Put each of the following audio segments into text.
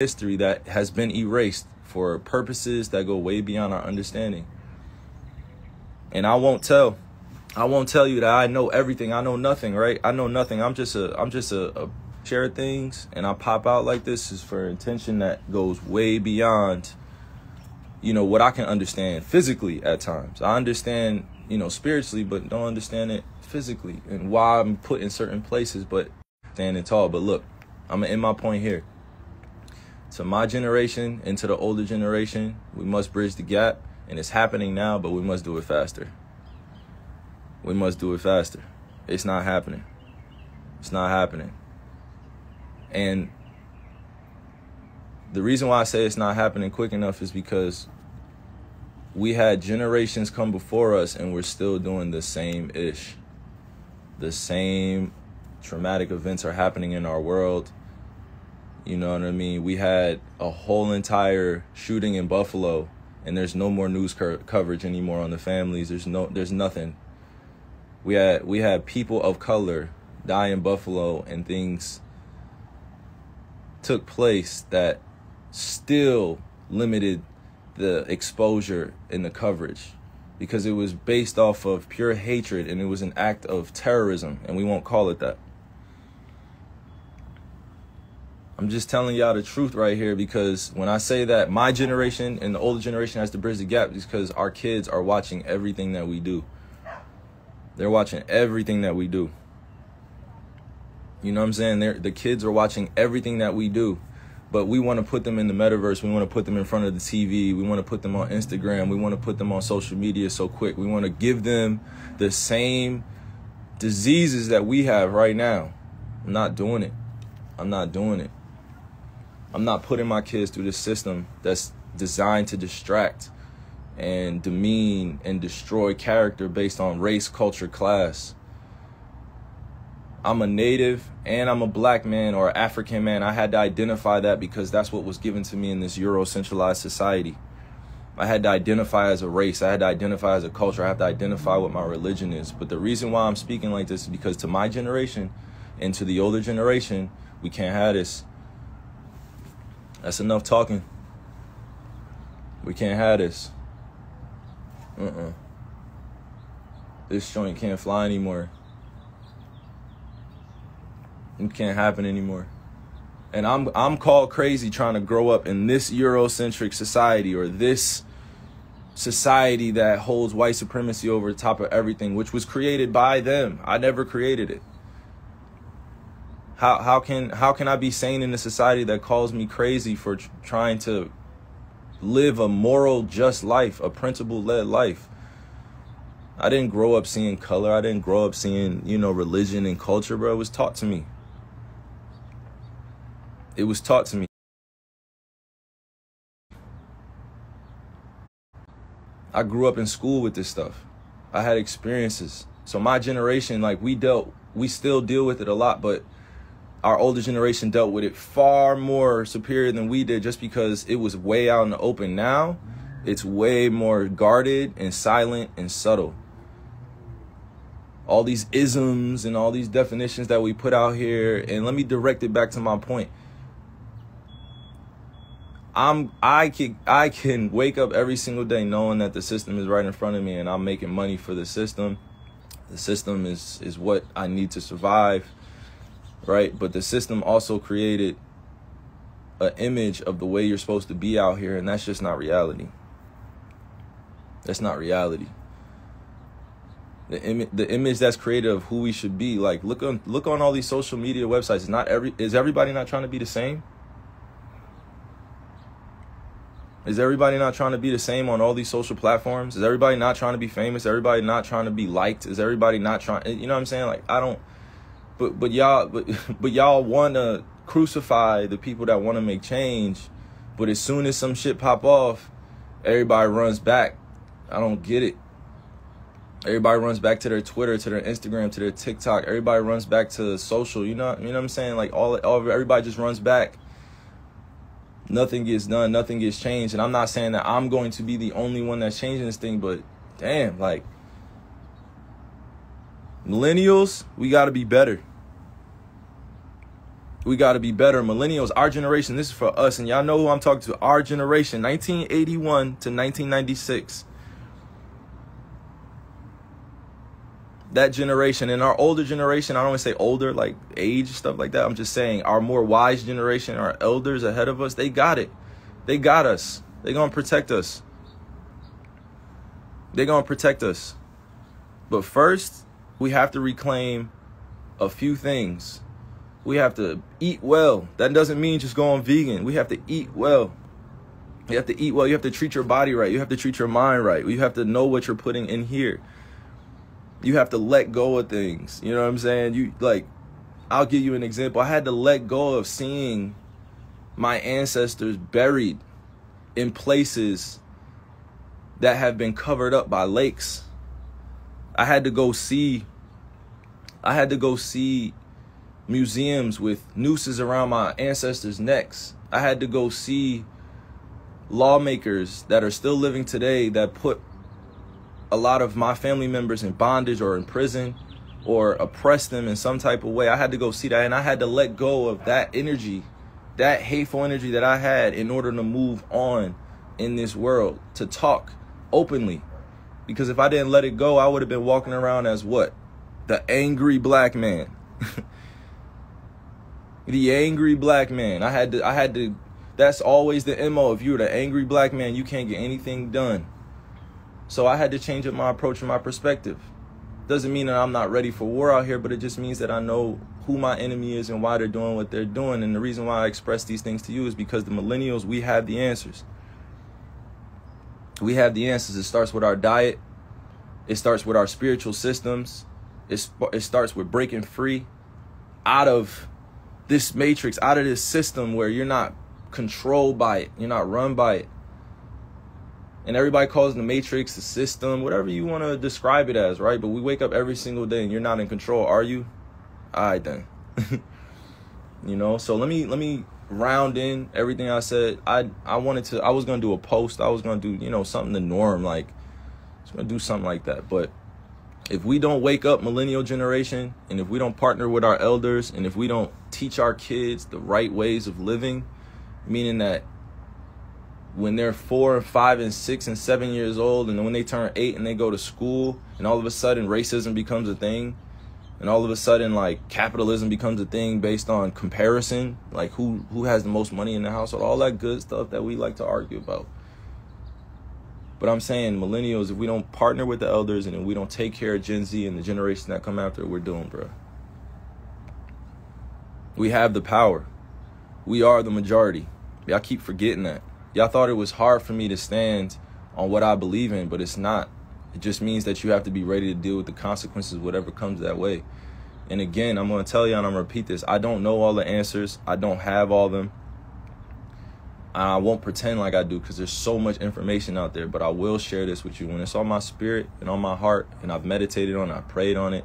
history that has been erased for purposes that go way beyond our understanding. And I won't tell you that I know everything. I know nothing, right? I know nothing. I'm just a share things, and I pop out like this is for intention that goes way beyond, what I can understand physically at times. I understand, spiritually, but don't understand it physically and why I'm put in certain places, but standing tall. But look, I'm gonna end my point here. To my generation and to the older generation, we must bridge the gap, and it's happening now, but we must do it faster. We must do it faster. It's not happening. It's not happening. And the reason why I say it's not happening quick enough is because we had generations come before us and we're still doing the same ish. The same traumatic events are happening in our world. You know what I mean? We had a whole entire shooting in Buffalo, and there's no more news coverage anymore on the families. There's nothing. We had people of color die in Buffalo, and things took place that still limited the exposure and the coverage because it was based off of pure hatred, and it was an act of terrorism, and we won't call it that. I'm just telling y'all the truth right here, because when I say that my generation and the older generation has to bridge the gap, it's because our kids are watching everything that we do. They're watching everything that we do. You know what I'm saying? The kids are watching everything that we do, but we want to put them in the metaverse. We want to put them in front of the TV. We want to put them on Instagram. We want to put them on social media so quick. We want to give them the same diseases that we have right now. I'm not doing it. I'm not doing it. I'm not putting my kids through this system that's designed to distract and demean and destroy character based on race, culture, class. I'm a native and I'm a black man or African man. I had to identify that because that's what was given to me in this Euro-centralized society. I had to identify as a race. I had to identify as a culture. I have to identify what my religion is. But the reason why I'm speaking like this is because to my generation and to the older generation, we can't have this. That's enough talking. We can't have this. This joint can't fly anymore. It can't happen anymore. And I'm called crazy trying to grow up in this Eurocentric society, or this society that holds white supremacy over the top of everything, which was created by them. I never created it. How can I be sane in a society that calls me crazy for trying to live a moral, just life, a principle-led life? I didn't grow up seeing color. I didn't grow up seeing, religion and culture, bro. It was taught to me. It was taught to me. I grew up in school with this stuff. I had experiences. So my generation, we still deal with it a lot, but our older generation dealt with it far more superior than we did, just because it was way out in the open. Now, it's way more guarded and silent and subtle. All these isms and all these definitions that we put out here, and let me direct it back to my point. I can wake up every single day knowing that the system is right in front of me, and I'm making money for the system. The system is what I need to survive. Right? But the system also created an image of the way you're supposed to be out here, and that's just not reality. That's not reality. The image that's created of who we should be, look on all these social media websites. Is everybody not trying to be the same? Is everybody not trying to be the same on all these social platforms? Is everybody not trying to be famous? Everybody not trying to be liked? Is everybody not trying? You know what I'm saying? I don't. But y'all want to crucify the people that want to make change. But as soon as some shit pop off, everybody runs back. I don't get it. Everybody runs back to their Twitter, to their Instagram, to their TikTok. Everybody runs back to social. You know what I'm saying? Everybody just runs back. Nothing gets done. Nothing gets changed. And I'm not saying that I'm going to be the only one that's changing this thing, but damn, millennials, we got to be better. We got to be better. Millennials, our generation, this is for us. And y'all know who I'm talking to. Our generation, 1981 to 1996. That generation. And our older generation, I don't want to say older, like age, stuff like that. I'm just saying our more wise generation, our elders ahead of us, they got it. They got us. They're going to protect us. They're going to protect us. But first, we have to reclaim a few things. We have to eat well. That doesn't mean just going vegan. We have to eat well. You have to eat well. You have to treat your body right. You have to treat your mind right. You have to know what you're putting in here. You have to let go of things. You know what I'm saying? I'll give you an example. I had to let go of seeing my ancestors buried in places that have been covered up by lakes. I had to go see museums with nooses around my ancestors' necks. I had to go see lawmakers that are still living today that put a lot of my family members in bondage or in prison or oppressed them in some type of way. I had to go see that, and I had to let go of that energy, that hateful energy that I had, in order to move on in this world, to talk openly. Because if I didn't let it go, I would have been walking around as what? The angry black man. The angry black man. I had to, that's always the MO. If you're the angry black man, you can't get anything done. So I had to change up my approach and my perspective. Doesn't mean that I'm not ready for war out here, but it just means that I know who my enemy is and why they're doing what they're doing. And the reason why I express these things to you is because the millennials, we have the answers. We have the answers. It starts with our diet. It starts with our spiritual systems. It starts with breaking free out of this matrix, out of this system where you're not controlled by it. You're not run by it. And everybody calls the matrix, the system, whatever you want to describe it as, right? But we wake up every single day and you're not in control, are you? All right, then. You know, so let me round in everything I said. I was going to do a post. I was going to do, something the norm, like, I was going to do something like that. But if we don't wake up, millennial generation, and if we don't partner with our elders, and if we don't teach our kids the right ways of living, meaning that when they're 4 and 5 and 6 and 7 years old, and then when they turn 8 and they go to school, and all of a sudden racism becomes a thing, and all of a sudden like capitalism becomes a thing based on comparison, like who has the most money in the household, all that good stuff that we like to argue about. But I'm saying millennials, if we don't partner with the elders and if we don't take care of Gen Z and the generation that come after, we're doomed, bro. We have the power. We are the majority. Y'all keep forgetting that. Y'all thought it was hard for me to stand on what I believe in, but it's not. It just means that you have to be ready to deal with the consequences, whatever comes that way. And again, I'm going to tell you, and I'm going to repeat this. I don't know all the answers. I don't have all of them. I won't pretend like I do because there's so much information out there, but I will share this with you. When it's on my spirit and on my heart and I've meditated on it, I prayed on it,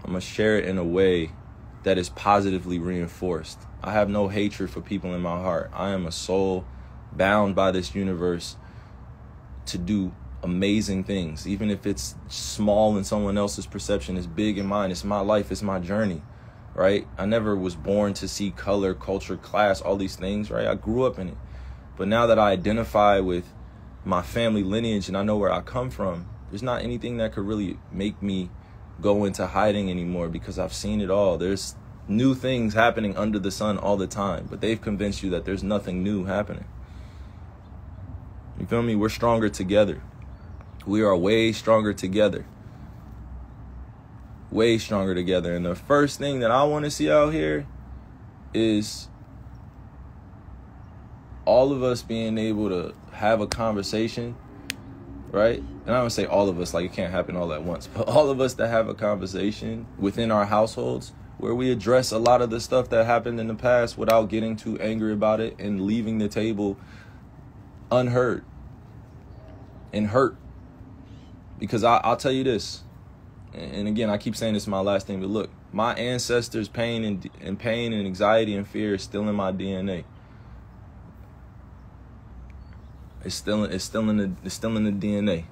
I'm going to share it in a way that is positively reinforced. I have no hatred for people in my heart. I am a soul bound by this universe to do amazing things. Even if it's small in someone else's perception, it's big in mine. It's my life. It's my journey, right? I never was born to see color, culture, class, all these things, right? I grew up in it. But now that I identify with my family lineage and I know where I come from, there's not anything that could really make me go into hiding anymore because I've seen it all. There's new things happening under the sun all the time, but they've convinced you that there's nothing new happening. You feel me? We're stronger together. We are way stronger together. Way stronger together. And the first thing that I want to see out here is all of us being able to have a conversation, right? And I don't say all of us, like it can't happen all at once, but all of us that have a conversation within our households where we address a lot of the stuff that happened in the past without getting too angry about it and leaving the table unheard and hurt. Because I'll tell you this, and again, I keep saying this is my last thing, but look, my ancestors' pain and anxiety and fear is still in my DNA. It's still in the DNA.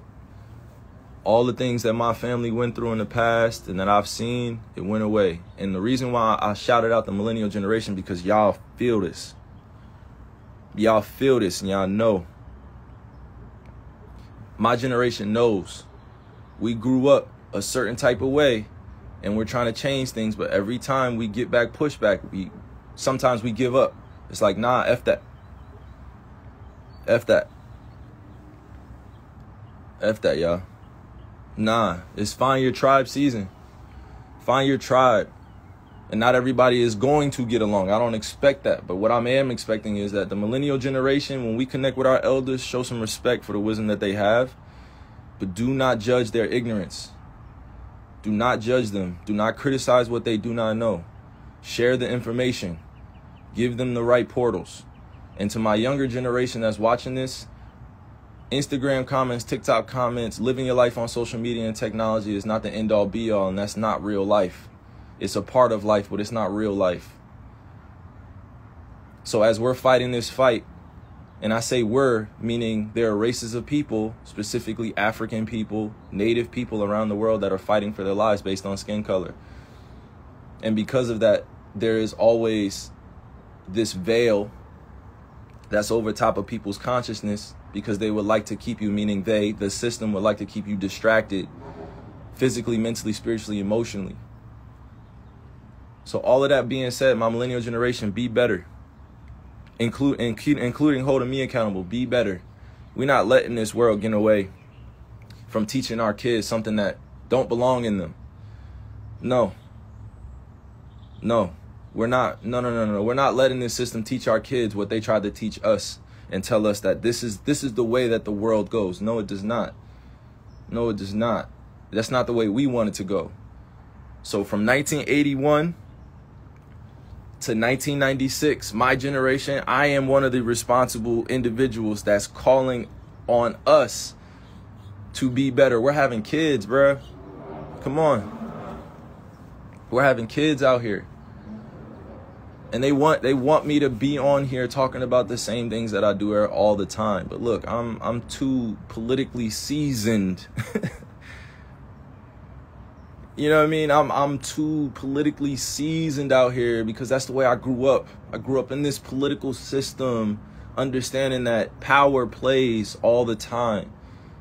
All the things that my family went through in the past and that I've seen, it went away. And the reason why I shouted out the millennial generation, because y'all feel this. Y'all feel this and y'all know. My generation knows. We grew up a certain type of way and we're trying to change things, but every time we get back pushback, sometimes we give up. It's like, nah, F that. F that. F that, y'all. Nah, it's find your tribe season. Find your tribe. And not everybody is going to get along. I don't expect that. But what I am expecting is that the millennial generation, when we connect with our elders, show some respect for the wisdom that they have. But do not judge their ignorance. Do not judge them. Do not criticize what they do not know. Share the information. Give them the right portals. And to my younger generation that's watching this, Instagram comments, TikTok comments, living your life on social media and technology is not the end all be all, and that's not real life. It's a part of life, but it's not real life. So as we're fighting this fight, and I say we're, meaning there are races of people, specifically African people, native people around the world that are fighting for their lives based on skin color. And because of that, there is always this veil that's over top of people's consciousness, because they would like to keep you, meaning the system would like to keep you distracted physically, mentally, spiritually, emotionally. So all of that being said, my millennial generation, be better. Including holding me accountable, be better. We're not letting this world get away from teaching our kids something that don't belong in them. No. We're not. No. We're not letting this system teach our kids what they tried to teach us and tell us that this is the way that the world goes. No, it does not. No, it does not. That's not the way we want it to go. So from 1981 to 1996, my generation, I am one of the responsible individuals that's calling on us to be better. We're having kids, bruh. Come on. We're having kids out here. And they want me to be on here talking about the same things that I do all the time. But look, I'm too politically seasoned. You know what I mean? I'm too politically seasoned out here because that's the way I grew up. I grew up in this political system, understanding that power plays all the time.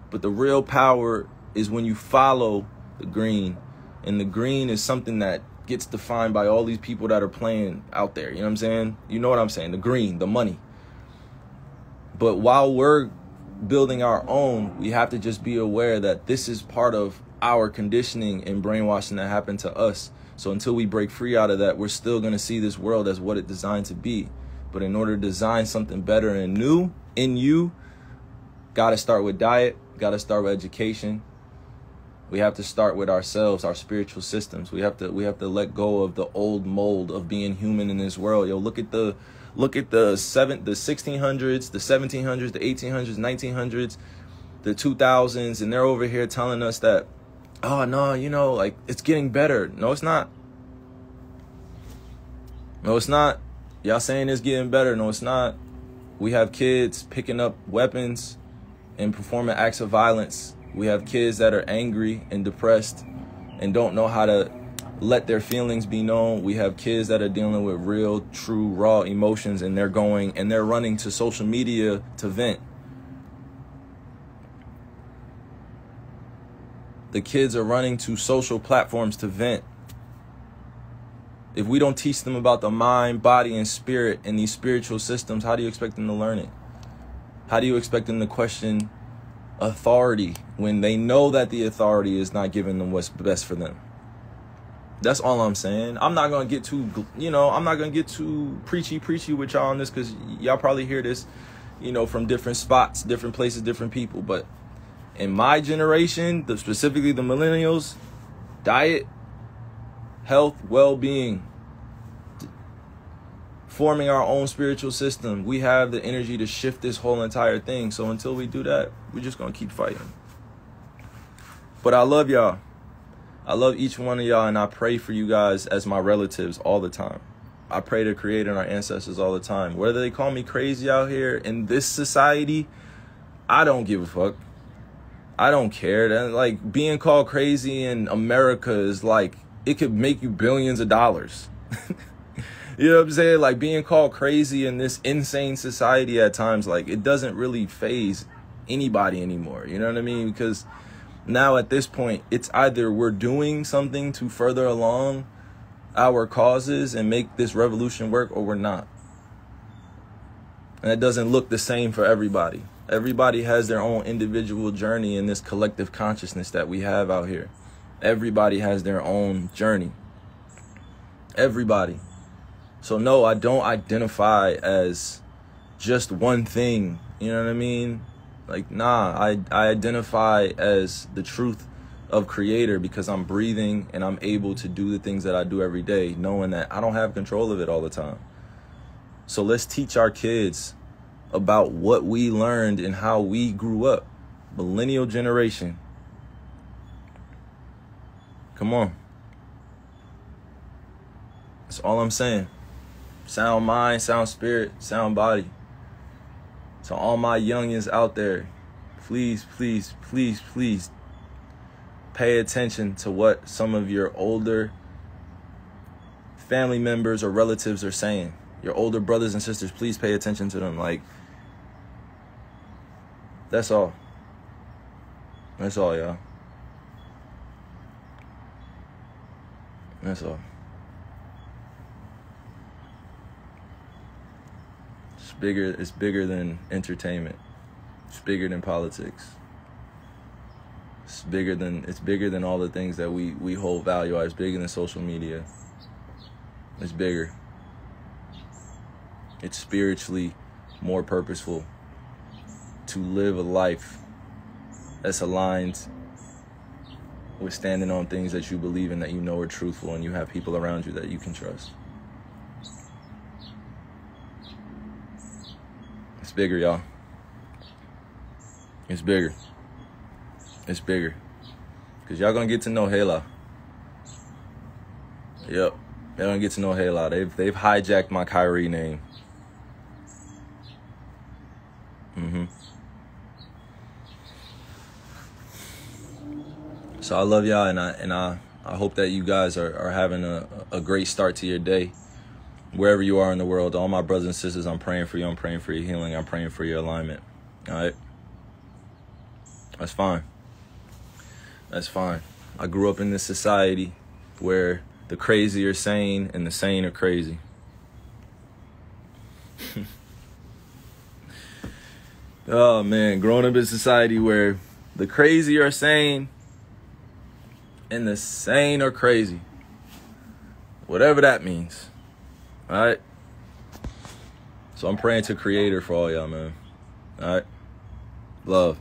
But the real power is when you follow the green. And the green is something that gets defined by all these people that are playing out there. You know what I'm saying? You know what I'm saying? The green, the money. But while we're building our own, we have to just be aware that this is part of our conditioning and brainwashing that happened to us. So until we break free out of that, we're still going to see this world as what it's designed to be. But in order to design something better and new in you, got to start with diet, got to start with education. We have to start with ourselves, our spiritual systems. We have to let go of the old mold of being human in this world. Yo, look at the 1600s, the 1700s, the 1800s, 1900s, the 2000s, and they're over here telling us that, oh no, like it's getting better. No, it's not. No, it's not. Y'all saying it's getting better. No, it's not. We have kids picking up weapons and performing acts of violence. We have kids that are angry and depressed and don't know how to let their feelings be known. We have kids that are dealing with real, true, raw emotions, and they're running to social media to vent. The kids are running to social platforms to vent. If we don't teach them about the mind, body, and spirit and these spiritual systems, how do you expect them to learn it? How do you expect them to question authority when they know that the authority is not giving them what's best for them? That's all I'm saying. I'm not going to get too preachy with y'all on this, because y'all probably hear this, from different spots, different places, different people. But in my generation, specifically the millennials, diet, health, well-being, forming our own spiritual system. We have the energy to shift this whole entire thing. So until we do that, we're just going to keep fighting. But I love y'all. I love each one of y'all, and I pray for you guys as my relatives all the time. I pray to Creator and our ancestors all the time. Whether they call me crazy out here in this society, I don't give a fuck. I don't care. That, like, being called crazy in America is like, it could make you billions of dollars. You know what I'm saying? Like, being called crazy in this insane society at times, like, it doesn't really faze anybody anymore. You know what I mean? Because now at this point, it's either we're doing something to further along our causes and make this revolution work, or we're not. And it doesn't look the same for everybody. Everybody has their own individual journey in this collective consciousness that we have out here. Everybody has their own journey. Everybody. So no, I don't identify as just one thing. You know what I mean? Like, nah, I identify as the truth of Creator because I'm breathing and I'm able to do the things that I do every day, knowing that I don't have control of it all the time. So let's teach our kids about what we learned and how we grew up. Millennial generation. Come on. That's all I'm saying. Sound mind, sound spirit, sound body. So all my youngins out there, please, please, please, please pay attention to what some of your older family members or relatives are saying. Your older brothers and sisters, please pay attention to them. Like, that's all. That's all, y'all. That's all. It's bigger than entertainment. It's bigger than politics. It's bigger than all the things that we hold value. It's bigger than social media. It's bigger. It's spiritually more purposeful to live a life that's aligned with standing on things that you believe in, that you know are truthful, and you have people around you that you can trust. It's bigger, y'all. It's bigger. It's bigger. Because y'all gonna get to know Hela. Yep. Y'all gonna get to know Hela. They've hijacked my Kyrie name. So I love y'all, and I hope that you guys are having a great start to your day. Wherever you are in the world, all my brothers and sisters, I'm praying for you. I'm praying for your healing. I'm praying for your alignment. All right? That's fine. That's fine. I grew up in this society where the crazy are sane and the sane are crazy. Oh, man. Growing up in a society where the crazy are sane and the sane are crazy. Whatever that means. All right? So I'm praying to Creator for all y'all, man. All right? Love.